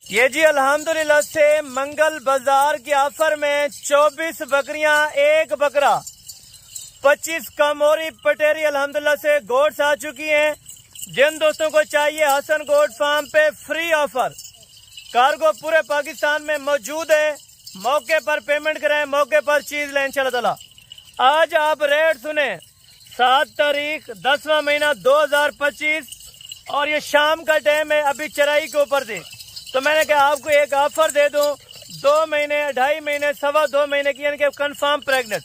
ये जी अल्हम्दुलिल्लाह से मंगल बाजार के ऑफर में 24 बकरियां एक बकरा 25 कमोरी पटेरी अल्हम्दुलिल्लाह से गोड्स आ चुकी हैं। जिन दोस्तों को चाहिए हसन गोड फार्म पे फ्री ऑफर, कार्गो पूरे पाकिस्तान में मौजूद है। मौके पर पेमेंट करें, मौके पर चीज लें इंशाल्लाह ताला। आज आप रेट सुने 7 तारीख 10वां महीना 2025 और ये शाम का टाइम है, अभी चराई के ऊपर थी तो मैंने कहा आपको एक ऑफर दे दूं। 2 महीने 2.5 महीने 2.25 महीने की यानी कि कंफर्म प्रेग्नेंट,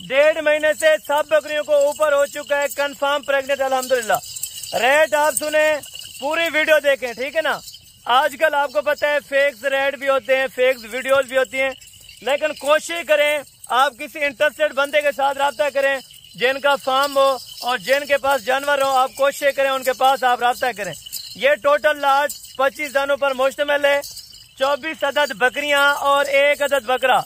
1.5 महीने से सब बकरियों को ऊपर हो चुका है कंफर्म प्रेग्नेंट अल्हम्दुलिल्लाह। रेट आप सुने, पूरी वीडियो देखें, ठीक है ना। आजकल आपको पता है फेक्स रेट भी होते हैं, फेक्स वीडियोस भी होती हैं, लेकिन कोशिश करें आप किसी इंटरेस्टेड बंदे के साथ रब्ता करें जिनका फार्म हो और जिनके पास जानवर हो। आप कोशिश करें उनके पास आप रब्ता करें। ये टोटल लाट 25 दानों पर मुश्तमिल है, 24 अदद बकरियां और 1 अदद बकरा।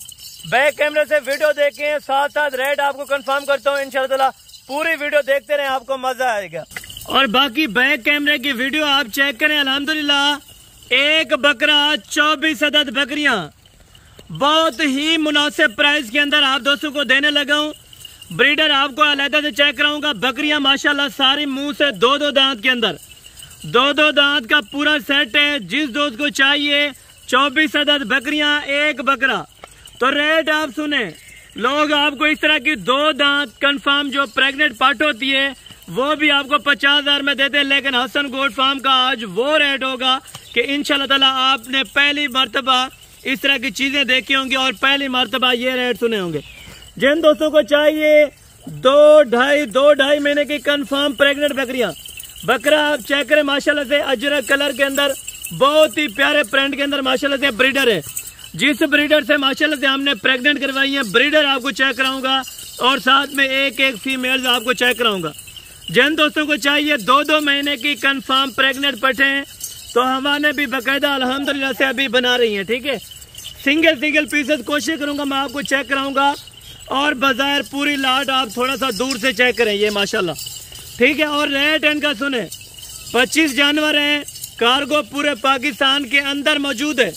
बैक कैमरे से वीडियो देखें, साथ साथ रेट आपको कंफर्म करता हूँ इंशाल्लाह। पूरी वीडियो देखते रहें, आपको मजा आएगा। और बाकी बैक कैमरे की वीडियो आप चेक करें। अल्हम्दुलिल्लाह एक बकरा 24 अदद बकरियां बहुत ही मुनासिब प्राइस के अंदर आप दोस्तों को देने लगा हूँ। ब्रीडर आपको अलहदा से चेक कराऊंगा। बकरियां माशाल्लाह सारी मुंह से 2-2 दांत के अंदर, 2-2 दांत का पूरा सेट है। जिस दोस्त को चाहिए 24 अदद बकरियां एक बकरा। तो रेट आप सुने, लोग आपको इस तरह की 2 दांत कंफर्म जो प्रेग्नेंट पार्ट होती है वो भी आपको 50,000 में देते हैं, लेकिन हसन गोड फार्म का आज वो रेट होगा कि इंशाल्लाह ताला आपने पहली मर्तबा इस तरह की चीजें देखी होंगी और पहली मर्तबा ये रेट सुने होंगे। जिन दोस्तों को चाहिए 2-2.5 महीने की कंफर्म प्रेग्नेंट बकरियां, बकरा आप चेक करें माशाल्लाह से अजरक कलर के अंदर बहुत ही प्यारे प्रिंट के अंदर माशाल्लाह से ब्रीडर है। जिस ब्रीडर से माशाल्लाह से हमने प्रेग्नेंट करवाई है, ब्रीडर आपको चेक कराऊंगा और साथ में एक फीमेल आपको चेक कराऊंगा। जिन दोस्तों को चाहिए 2-2 महीने की कंफर्म प्रेग्नेंट पटे तो हमारे भी बाकायदा अल्हम्दुलिल्लाह से अभी बना रही है, ठीक है। सिंगल पीसेस कोशिश करूंगा मैं आपको चेक कराऊंगा और बाजार पूरी लाट आप थोड़ा सा दूर से चेक करें ये माशाल्लाह, ठीक है। और रेट इनका सुने, 25 जानवर हैं, कार्गो पूरे पाकिस्तान के अंदर मौजूद है।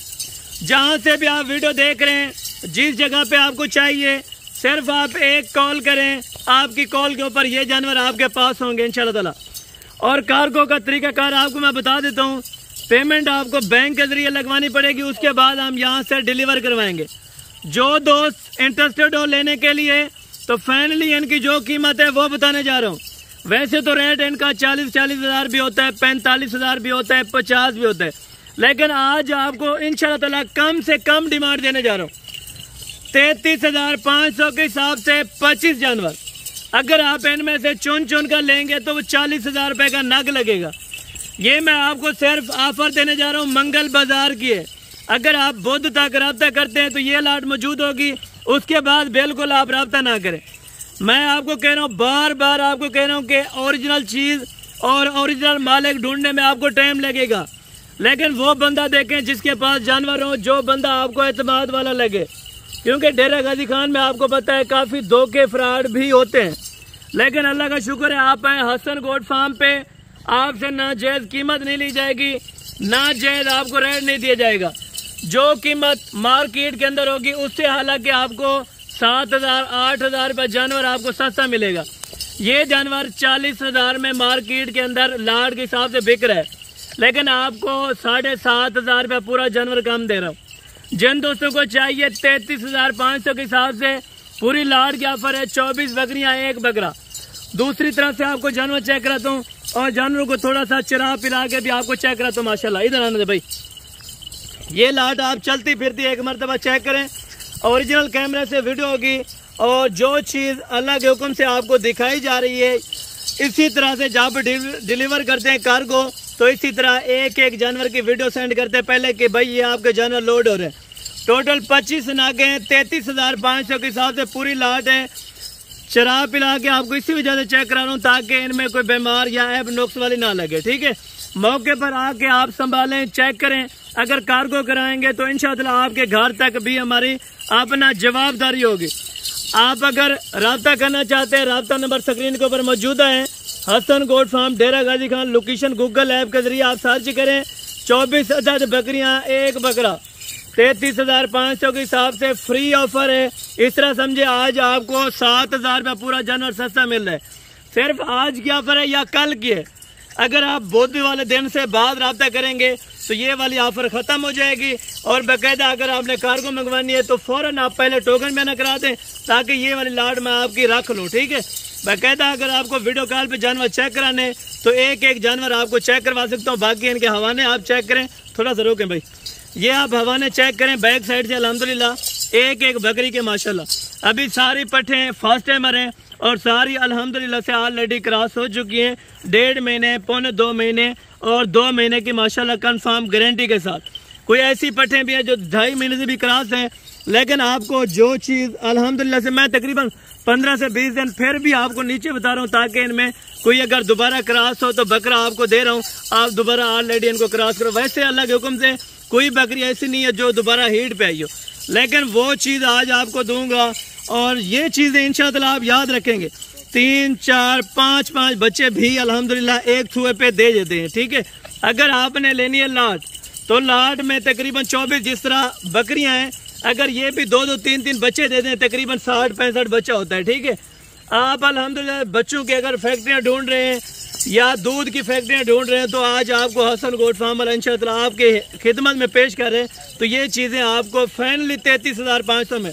जहां से भी आप वीडियो देख रहे हैं, जिस जगह पे आपको चाहिए सिर्फ आप एक कॉल करें, आपकी कॉल के ऊपर ये जानवर आपके पास होंगे इंशाल्लाह ताला। और कार्गो का तरीकाकार आपको मैं बता देता हूँ। पेमेंट आपको बैंक के जरिए लगवानी पड़ेगी, उसके बाद हम यहाँ से डिलीवर करवाएंगे। जो दोस्त इंटरेस्टेड हो लेने के लिए तो फाइनली इनकी जो कीमत है वो बताने जा रहा हूँ। वैसे तो रेट इनका 40 हज़ार भी होता है, 45 हज़ार भी होता है, 50 भी होता है, लेकिन आज आपको इंशाल्लाह ताला कम से कम डिमांड देने जा रहा हूँ। 33,500 के हिसाब से 25 जानवर, अगर आप इनमें से चुन कर लेंगे तो वो 40,000 रुपए का नग लगेगा। ये मैं आपको सिर्फ ऑफर देने जा रहा हूँ, मंगल बाजार की है। अगर आप बुध तक रब्ता करते हैं तो ये लाट मौजूद होगी, उसके बाद बिल्कुल आप रब्ता ना करें। मैं आपको कह रहा हूँ, बार आपको कह रहा हूँ कि ओरिजिनल चीज़ और ओरिजिनल मालिक ढूंढने में आपको टाइम लगेगा, लेकिन वो बंदा देखें जिसके पास जानवर हो, जो बंदा आपको एतमाद वाला लगे। क्योंकि डेरा गाजी खान में आपको पता है काफ़ी धोखे फ्रॉड भी होते हैं, लेकिन अल्लाह का शुक्र है आप आए हसन गोड फार्म पे, आपसे ना जायज़ कीमत नहीं ली जाएगी, ना जायज़ आपको रेट नहीं दिया जाएगा। जो कीमत मार्केट के अंदर होगी उससे हालांकि आपको 7,000-8,000 रुपये जानवर आपको सस्ता मिलेगा। ये जानवर 40,000 में मार्केट के अंदर लाट के हिसाब से बिक रहा है, लेकिन आपको 7,500 रुपये पूरा जानवर कम दे रहा हूँ। जिन दोस्तों को चाहिए 33,500 के हिसाब से पूरी लाट की ऑफर है, 24 बकरियां एक बकरा। दूसरी तरफ से आपको जानवर चेक कराता हूँ और जानवरों को थोड़ा सा चरा पिला के भी आपको चेक कराता हूँ माशाल्लाह। इधर आने दे भाई, ये लाट आप चलती फिरती एक मरतबा चेक करें, ओरिजिनल कैमरे से वीडियो होगी और जो चीज़ अल्लाह के हुक्म से आपको दिखाई जा रही है इसी तरह से जब डिलीवर करते हैं कार्गो तो इसी तरह एक जानवर की वीडियो सेंड करते हैं पहले कि भाई ये आपके जानवर लोड हो रहे हैं। टोटल 25 नागे हैं, 33,500 के हिसाब से पूरी लाट है। चरा पिला के आपको इसी वजह से चेक करा रहा हूँ ताकि इनमें कोई बीमार या ऐब नुक्स वाली ना लगे, ठीक है। मौके पर आके आप संभालें, चेक करें। अगर कार्गो कराएंगे तो इंशाअल्लाह आपके घर तक भी हमारी अपना जवाबदारी होगी। आप अगर राब्ता करना चाहते हैं, राब्ता नंबर स्क्रीन के ऊपर मौजूद है। हसन गोड फार्म डेरा Ghazi Khan, location Google app के जरिए आप सर्च करें 24 अदद बकरियां एक बकरा 33,500 के हिसाब से फ्री ऑफर है। इस तरह समझे आज आपको 7,000 रुपया पूरा जानवर सस्ता मिल रहा है। सिर्फ आज की ऑफर है या कल की है। अगर आप बुध वाले दिन से बाद रब्ता करेंगे तो ये वाली ऑफर ख़त्म हो जाएगी। और बाकायदा अगर आपने कार्गो मंगवानी है तो फ़ौरन आप पहले टोकन में ना करा दें ताकि ये वाली लाट मैं आपकी रख लूँ, ठीक है। बाकायदा अगर आपको वीडियो कॉल पे जानवर चेक कराने तो एक एक जानवर आपको चेक करवा सकता हूँ। बाकी इनके हवाने आप चेक करें, थोड़ा सा रोकें भाई, ये आप हवाने चेक करें बैक साइड से। अल्हम्दुलिल्लाह एक एक बकरी के माशाल्लाह अभी सारी पट्ठें फर्स्ट टाइमर हैं और सारी अल्हम्दुलिल्लाह से ऑलरेडी क्रॉस हो चुकी हैं। 1.5 महीने, पौने 2 महीने और 2 महीने की माशाल्लाह कंफर्म गारंटी के साथ। कोई ऐसी पट्ठें भी हैं जो 2.5 महीने से भी क्रॉस हैं। लेकिन आपको जो चीज़ अल्हम्दुलिल्लाह से मैं तकरीबन 15 से 20 दिन फिर भी आपको नीचे बता रहा हूँ ताकि इनमें कोई अगर दोबारा क्रॉस हो तो बकरा आपको दे रहा हूँ, आप दोबारा ऑलरेडी इनको क्रॉस करो। वैसे अल्लाह के हुक्म से कोई बकरी ऐसी नहीं है जो दोबारा हीट पे आई हो, लेकिन वो चीज़ आज आपको दूंगा। और ये चीज़ें इंशाअल्लाह आप याद रखेंगे। 3, 4, 5 बच्चे भी अल्हम्दुलिल्लाह एक छुए पे दे देते हैं, ठीक है। अगर आपने लेनी है लाट तो लाट में तकरीबन 24 जिस तरह बकरियां हैं, अगर ये भी 2-2, 3-3 बच्चे दे दें तकरीबन 60-65 बच्चा होता है, ठीक है। आप अल्हम्दुलिल्लाह बच्चों की अगर फैक्ट्रियाँ ढूंढ रहे हैं या दूध की फैक्ट्रियाँ ढूंढ रहे हैं तो आज आपको हसन गोट फार्मर इंशाअल्लाह आपके खिदमत में पेश कर रहे हैं। तो ये चीज़ें आपको फाइनली 33,500 में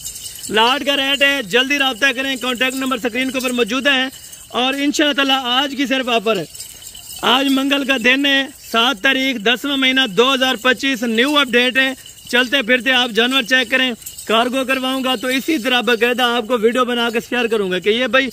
लाट का रेट है। जल्दी रब्ता करें, कॉन्टैक्ट नंबर स्क्रीन के ऊपर मौजूद है। और इंशाअल्लाह आज की सिर्फ ऑफर है। आज मंगल का दिन है, 7 तारीख 10वां महीना 2025, न्यू अपडेट है। चलते फिरते आप जानवर चेक करें, कार्गो करवाऊंगा तो इसी तरह बाकायदा आपको वीडियो बना के शेयर करूंगा कि ये भाई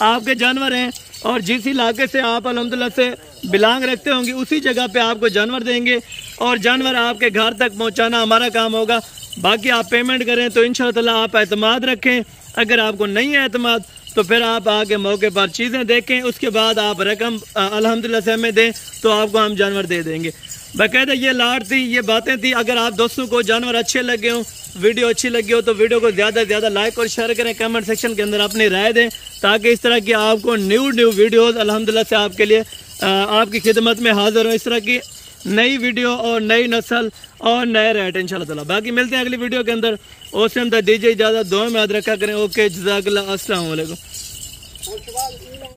आपके जानवर हैं और जिस इलाके से आप अल्हम्दुलिल्लाह से बिलोंग रखते होंगे उसी जगह पे आपको जानवर देंगे और जानवर आपके घर तक पहुंचाना हमारा काम होगा। बाकी आप पेमेंट करें तो इंशाअल्लाह आप एतमाद रखें। अगर आपको नहीं है एतमाद तो फिर आप आके मौके पर चीज़ें देखें, उसके बाद आप रकम अल्हम्दुलिल्लाह से हमें दें तो आपको हम जानवर दे देंगे। बाकायदा ये लाट थी, ये बातें थी। अगर आप दोस्तों को जानवर अच्छे लगे हों, वीडियो अच्छी लगी हो तो वीडियो को ज़्यादा से ज़्यादा लाइक और शेयर करें। कमेंट सेक्शन के अंदर अपनी राय दें ताकि इस तरह की आपको न्यू वीडियोस अल्हम्दुलिल्लाह से आपके लिए आपकी खिदमत में हाजिर हो। इस तरह की नई वीडियो और नई नस्ल और नए रेट इंशाअल्लाह। बाकी मिलते हैं अगली वीडियो के अंदर। उस टाइम तक दीजिए इजाज़त, दुआ में याद रखा करें। ओके, जज़ाकल्लाह, अस्सलाम वालेकुम।